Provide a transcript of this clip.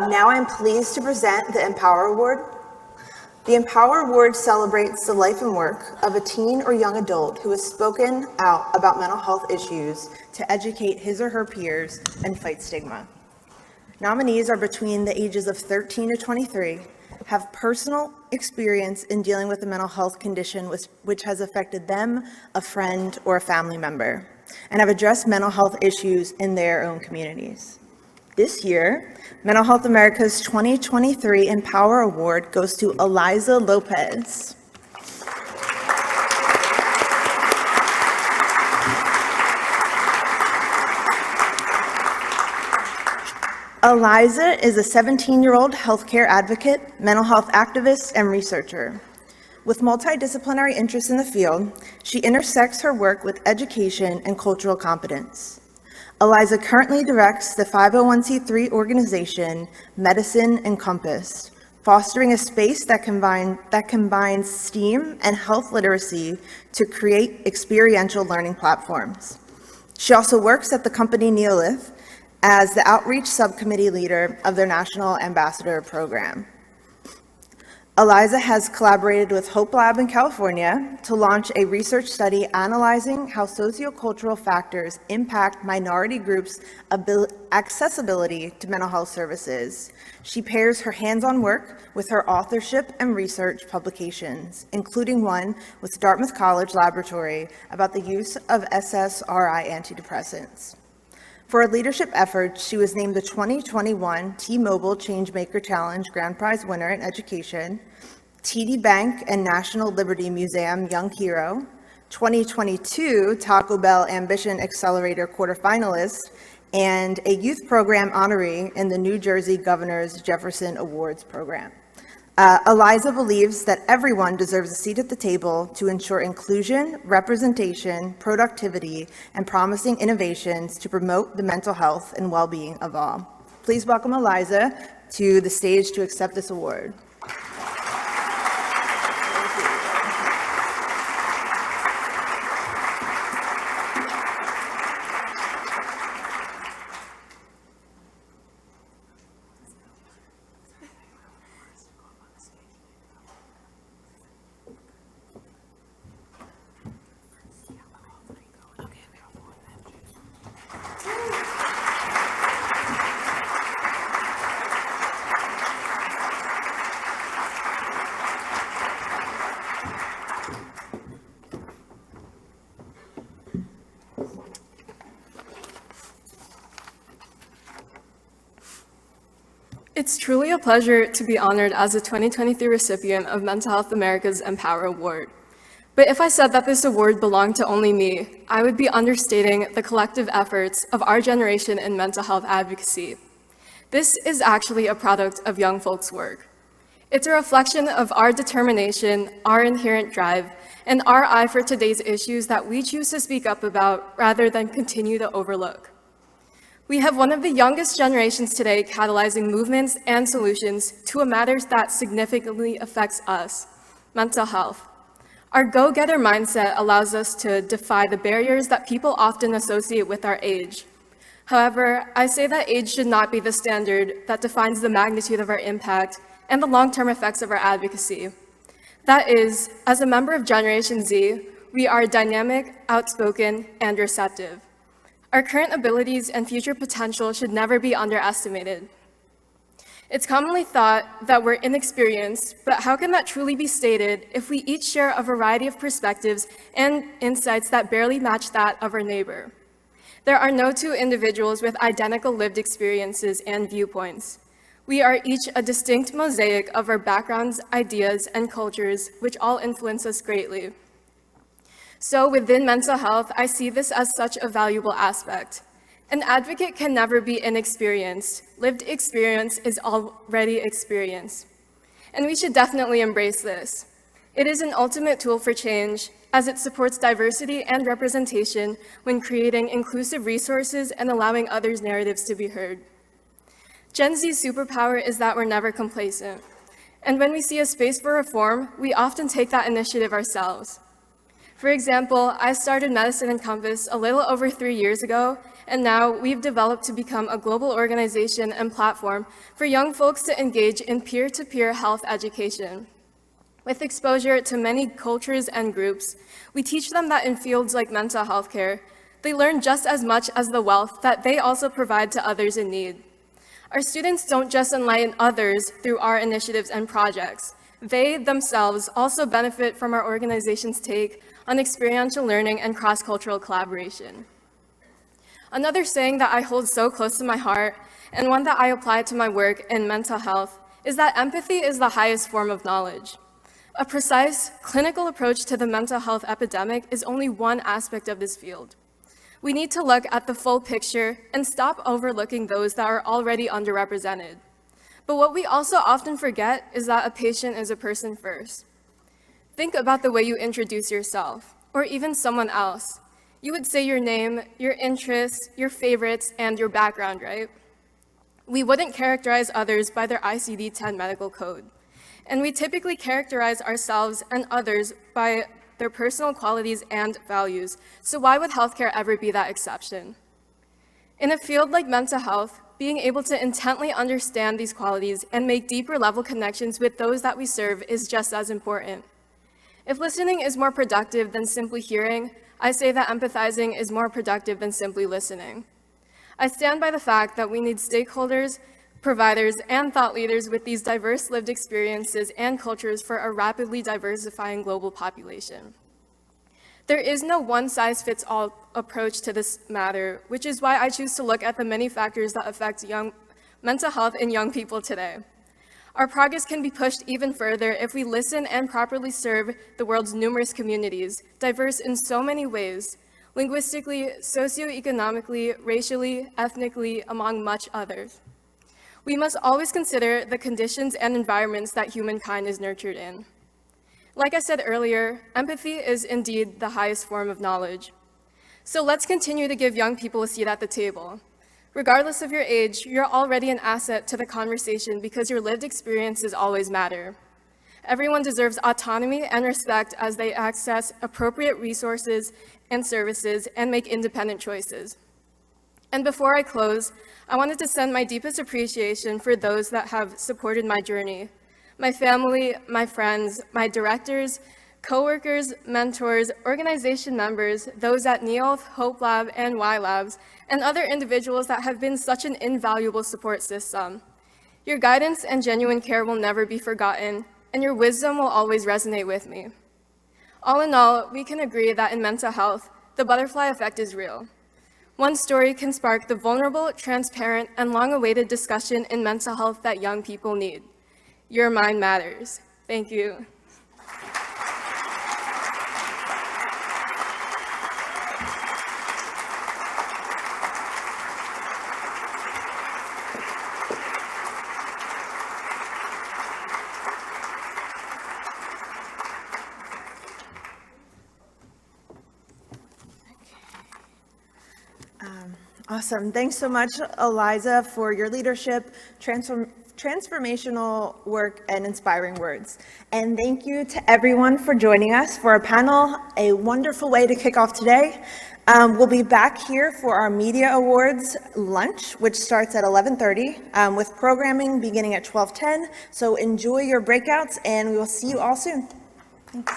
Now I'm pleased to present the mPower Award. The mPower Award celebrates the life and work of a teen or young adult who has spoken out about mental health issues to educate his or her peers and fight stigma. Nominees are between the ages of 13 to 23, have personal experience in dealing with a mental health condition which has affected them, a friend, or a family member, and have addressed mental health issues in their own communities. This year, Mental Health America's 2023 mPower Award goes to Aliza Lopez. Aliza is a 17-year-old healthcare advocate, mental health activist, and researcher. With multidisciplinary interests in the field, she intersects her work with education and cultural competence. Aliza currently directs the 501c3 organization Medicine Encompassed, fostering a space that combines STEAM and health literacy to create experiential learning platforms. She also works at the company Neolith as the outreach subcommittee leader of their National Ambassador Program. Aliza has collaborated with Hope Lab in California to launch a research study analyzing how sociocultural factors impact minority groups' accessibility to mental health services. She pairs her hands-on work with her authorship and research publications, including one with Dartmouth College Laboratory about the use of SSRI antidepressants. For her leadership efforts, she was named the 2021 T-Mobile Changemaker Challenge Grand Prize winner in education, TD Bank and National Liberty Museum Young Hero, 2022 Taco Bell Ambition Accelerator quarterfinalist, and a youth program honoree in the New Jersey Governor's Jefferson Awards program. Aliza believes that everyone deserves a seat at the table to ensure inclusion, representation, productivity, and promising innovations to promote the mental health and well-being of all. Please welcome Aliza to the stage to accept this award. It's truly a pleasure to be honored as a 2023 recipient of Mental Health America's mPower Award. But if I said that this award belonged to only me, I would be understating the collective efforts of our generation in mental health advocacy. This is actually a product of young folks' work. It's a reflection of our determination, our inherent drive, and our eye for today's issues that we choose to speak up about rather than continue to overlook. We have one of the youngest generations today catalyzing movements and solutions to a matter that significantly affects us, mental health. Our go-getter mindset allows us to defy the barriers that people often associate with our age. However, I say that age should not be the standard that defines the magnitude of our impact and the long-term effects of our advocacy. That is, as a member of Generation Z, we are dynamic, outspoken, and receptive. Our current abilities and future potential should never be underestimated. It's commonly thought that we're inexperienced, but how can that truly be stated if we each share a variety of perspectives and insights that barely match that of our neighbor? There are no two individuals with identical lived experiences and viewpoints. We are each a distinct mosaic of our backgrounds, ideas, and cultures, which all influence us greatly. So within mental health, I see this as such a valuable aspect. An advocate can never be inexperienced. Lived experience is already experience. And we should definitely embrace this. It is an ultimate tool for change, as it supports diversity and representation when creating inclusive resources and allowing others' narratives to be heard. Gen Z's superpower is that we're never complacent. And when we see a space for reform, we often take that initiative ourselves. For example, I started Medicine Encompassed a little over 3 years ago, and now we've developed to become a global organization and platform for young folks to engage in peer-to-peer health education. With exposure to many cultures and groups, we teach them that in fields like mental health care, they learn just as much as the wealth that they also provide to others in need. Our students don't just enlighten others through our initiatives and projects. They themselves also benefit from our organization's take on experiential learning and cross-cultural collaboration. Another saying that I hold so close to my heart, and one that I apply to my work in mental health, is that empathy is the highest form of knowledge. A precise, clinical approach to the mental health epidemic is only one aspect of this field. We need to look at the full picture and stop overlooking those that are already underrepresented. But what we also often forget is that a patient is a person first. Think about the way you introduce yourself, or even someone else. You would say your name, your interests, your favorites, and your background, right? We wouldn't characterize others by their ICD-10 medical code. And we typically characterize ourselves and others by their personal qualities and values, so why would healthcare ever be that exception? In a field like mental health, being able to intently understand these qualities and make deeper level connections with those that we serve is just as important. If listening is more productive than simply hearing, I say that empathizing is more productive than simply listening. I stand by the fact that we need stakeholders, providers, and thought leaders with these diverse lived experiences and cultures for a rapidly diversifying global population. There is no one-size-fits-all approach to this matter, which is why I choose to look at the many factors that affect mental health in young people today. Our progress can be pushed even further if we listen and properly serve the world's numerous communities, diverse in so many ways, linguistically, socioeconomically, racially, ethnically, among much others. We must always consider the conditions and environments that humankind is nurtured in. Like I said earlier, empathy is indeed the highest form of knowledge. So let's continue to give young people a seat at the table. Regardless of your age, you're already an asset to the conversation because your lived experiences always matter. Everyone deserves autonomy and respect as they access appropriate resources and services and make independent choices. And before I close, I wanted to send my deepest appreciation for those that have supported my journey. My family, my friends, my directors, coworkers, mentors, organization members, those at NEOLF, Hope Lab, and Y Labs, and other individuals that have been such an invaluable support system. Your guidance and genuine care will never be forgotten, and your wisdom will always resonate with me. All in all, we can agree that in mental health, the butterfly effect is real. One story can spark the vulnerable, transparent, and long-awaited discussion in mental health that young people need. Your mind matters. Thank you. Awesome. Thanks so much, Aliza, for your leadership, transformational work, and inspiring words. And thank you to everyone for joining us for our panel, a wonderful way to kick off today. We'll be back here for our Media Awards lunch, which starts at 11:30, with programming beginning at 12:10. So enjoy your breakouts, and we will see you all soon. Thanks.